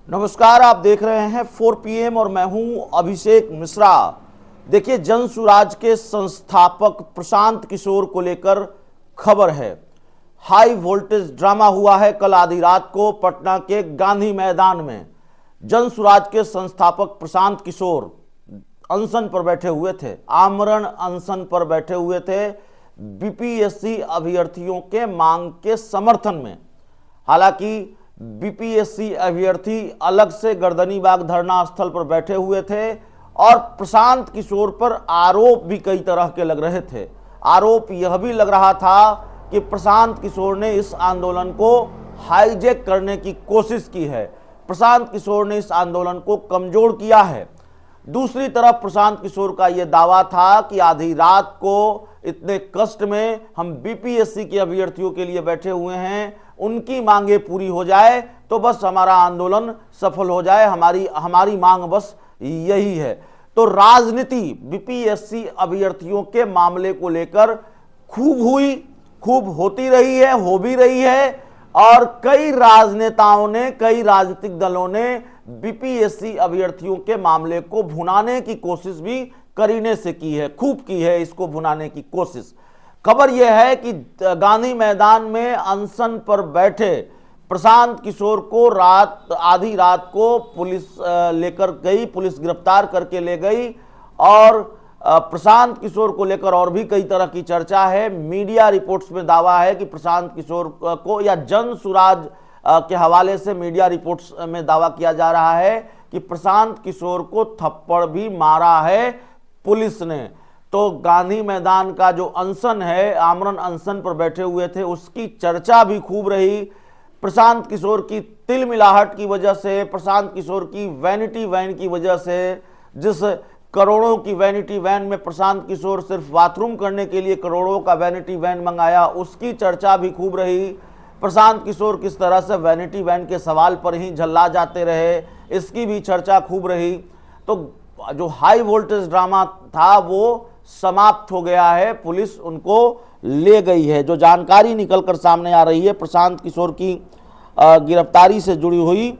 नमस्कार, आप देख रहे हैं 4 PM और मैं हूं अभिषेक मिश्रा। देखिए, जन सुराज के संस्थापक प्रशांत किशोर को लेकर खबर है। हाई वोल्टेज ड्रामा हुआ है कल आधी रात को पटना के गांधी मैदान में। जन सुराज के संस्थापक प्रशांत किशोर अनशन पर बैठे हुए थे, आमरण अनशन पर बैठे हुए थे बीपीएससी अभ्यर्थियों के मांग के समर्थन में। हालांकि बीपीएससी अभ्यर्थी अलग से गर्दनीबाग धरना स्थल पर बैठे हुए थे और प्रशांत किशोर पर आरोप भी कई तरह के लग रहे थे। आरोप यह भी लग रहा था कि प्रशांत किशोर ने इस आंदोलन को हाईजैक करने की कोशिश की है, प्रशांत किशोर ने इस आंदोलन को कमजोर किया है। दूसरी तरफ प्रशांत किशोर का यह दावा था कि आधी रात को इतने कष्ट में हम बीपीएससी के अभ्यर्थियों के लिए बैठे हुए हैं, उनकी मांगे पूरी हो जाए तो बस हमारा आंदोलन सफल हो जाए, हमारी मांग बस यही है। तो राजनीति बीपीएससी अभ्यर्थियों के मामले को लेकर खूब होती रही है, हो भी रही है और कई राजनेताओं ने, कई राजनीतिक दलों ने बीपीएससी अभ्यर्थियों के मामले को भुनाने की कोशिश भी करीने से की है, खूब की है इसको भुनाने की कोशिश। खबर यह है कि गांधी मैदान में अनशन पर बैठे प्रशांत किशोर को आधी रात को पुलिस लेकर गई, पुलिस गिरफ्तार करके ले गई और प्रशांत किशोर को लेकर और भी कई तरह की चर्चा है। मीडिया रिपोर्ट्स में दावा है कि प्रशांत किशोर को या जन सुराज के हवाले से मीडिया रिपोर्ट्स में दावा किया जा रहा है कि प्रशांत किशोर को थप्पड़ भी मारा है पुलिस ने। तो गांधी मैदान का जो अनशन है, आमरण अनशन पर बैठे हुए थे, उसकी चर्चा भी खूब रही। प्रशांत किशोर की तिलमिलाहट की वजह से, प्रशांत किशोर की वैनिटी वैन की वजह से, जिस करोड़ों की वैनिटी वैन में प्रशांत किशोर सिर्फ बाथरूम करने के लिए करोड़ों का वैनिटी वैन मंगाया, उसकी चर्चा भी खूब रही। प्रशांत किशोर किस तरह से वैनिटी वैन के सवाल पर ही झल्ला जाते रहे, इसकी भी चर्चा खूब रही। तो जो हाई वोल्टेज ड्रामा था वो समाप्त हो गया है, पुलिस उनको ले गई है। जो जानकारी निकलकर सामने आ रही है प्रशांत किशोर की गिरफ्तारी से जुड़ी हुई,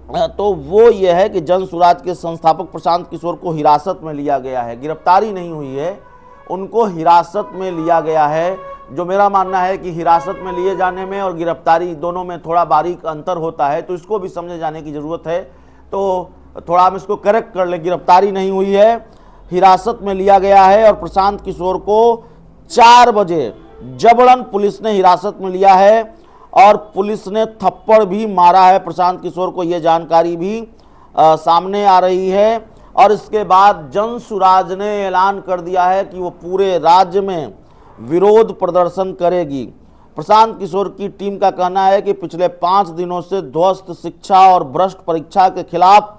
तो वो ये है कि जन सुराज के संस्थापक प्रशांत किशोर को हिरासत में लिया गया है। गिरफ्तारी नहीं हुई है, उनको हिरासत में लिया गया है। जो मेरा मानना है कि हिरासत में लिए जाने में और गिरफ्तारी दोनों में थोड़ा बारीक अंतर होता है, तो इसको भी समझे जाने की ज़रूरत है। तो थोड़ा हम इसको करेक्ट कर ले, गिरफ्तारी नहीं हुई है, हिरासत में लिया गया है और प्रशांत किशोर को 4 बजे जबरन पुलिस ने हिरासत में लिया है और पुलिस ने थप्पड़ भी मारा है प्रशांत किशोर को, यह जानकारी भी सामने आ रही है। और इसके बाद जन सुराज ने ऐलान कर दिया है कि वो पूरे राज्य में विरोध प्रदर्शन करेगी। प्रशांत किशोर की टीम का कहना है कि पिछले 5 दिनों से ध्वस्त शिक्षा और भ्रष्ट परीक्षा के खिलाफ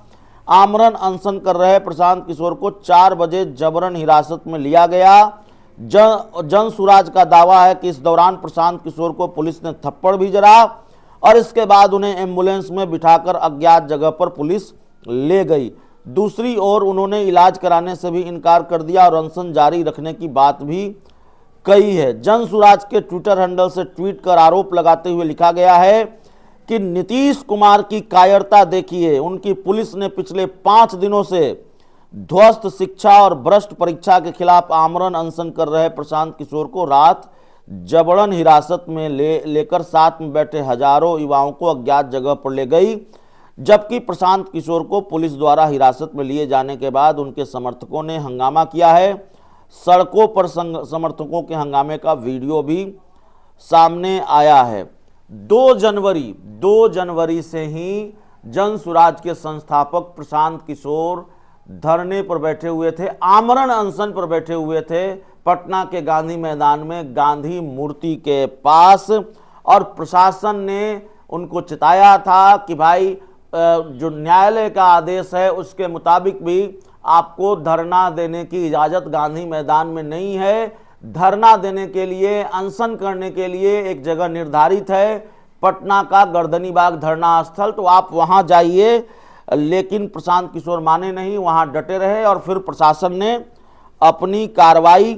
आमरण अनशन कर रहे प्रशांत किशोर को 4 बजे जबरन हिरासत में लिया गया। जन सुराज का दावा है कि इस दौरान प्रशांत किशोर को पुलिस ने थप्पड़ भी जड़ा और इसके बाद उन्हें एम्बुलेंस में बिठाकर अज्ञात जगह पर पुलिस ले गई। दूसरी ओर उन्होंने इलाज कराने से भी इनकार कर दिया और अनशन जारी रखने की बात भी कही है। जन सुराज के ट्विटर हैंडल से ट्वीट कर आरोप लगाते हुए लिखा गया है कि नीतीश कुमार की कायरता देखिए, उनकी पुलिस ने पिछले 5 दिनों से ध्वस्त शिक्षा और भ्रष्ट परीक्षा के खिलाफ आमरण अनशन कर रहे प्रशांत किशोर को रात जबरन हिरासत में लेकर साथ में बैठे हजारों युवाओं को अज्ञात जगह पर ले गई। जबकि प्रशांत किशोर को पुलिस द्वारा हिरासत में लिए जाने के बाद उनके समर्थकों ने हंगामा किया है। सड़कों पर समर्थकों के हंगामे का वीडियो भी सामने आया है। 2 जनवरी से ही जन सुराज के संस्थापक प्रशांत किशोर धरने पर बैठे हुए थे, आमरण अनशन पर बैठे हुए थे पटना के गांधी मैदान में, गांधी मूर्ति के पास। और प्रशासन ने उनको चिताया था कि भाई जो न्यायालय का आदेश है उसके मुताबिक भी आपको धरना देने की इजाज़त गांधी मैदान में नहीं है। धरना देने के लिए, अनशन करने के लिए एक जगह निर्धारित है, पटना का गर्दनीबाग धरना स्थल, तो आप वहां जाइए। लेकिन प्रशांत किशोर माने नहीं, वहां डटे रहे और फिर प्रशासन ने अपनी कार्रवाई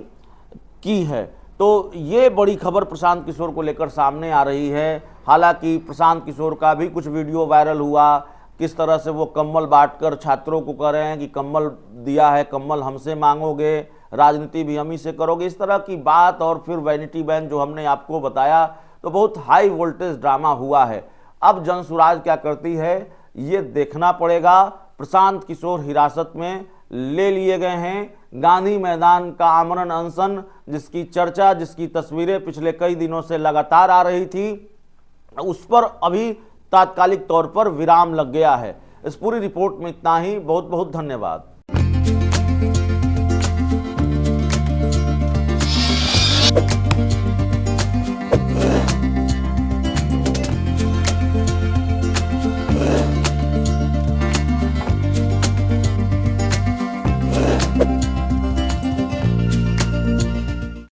की है। तो ये बड़ी खबर प्रशांत किशोर को लेकर सामने आ रही है। हालांकि प्रशांत किशोर का भी कुछ वीडियो वायरल हुआ, किस तरह से वो कम्बल बांटकर छात्रों को कह रहे हैं कि कम्बल दिया है, कम्बल हमसे मांगोगे, राजनीति भी हम ही से करोगे, इस तरह की बात। और फिर वैनिटी वैन जो हमने आपको बताया, तो बहुत हाई वोल्टेज ड्रामा हुआ है। अब जनसुराज क्या करती है ये देखना पड़ेगा। प्रशांत किशोर हिरासत में ले लिए गए हैं। गांधी मैदान का आमरण अनशन, जिसकी चर्चा, जिसकी तस्वीरें पिछले कई दिनों से लगातार आ रही थी, उस पर अभी तात्कालिक तौर पर विराम लग गया है। इस पूरी रिपोर्ट में इतना ही। बहुत बहुत धन्यवाद।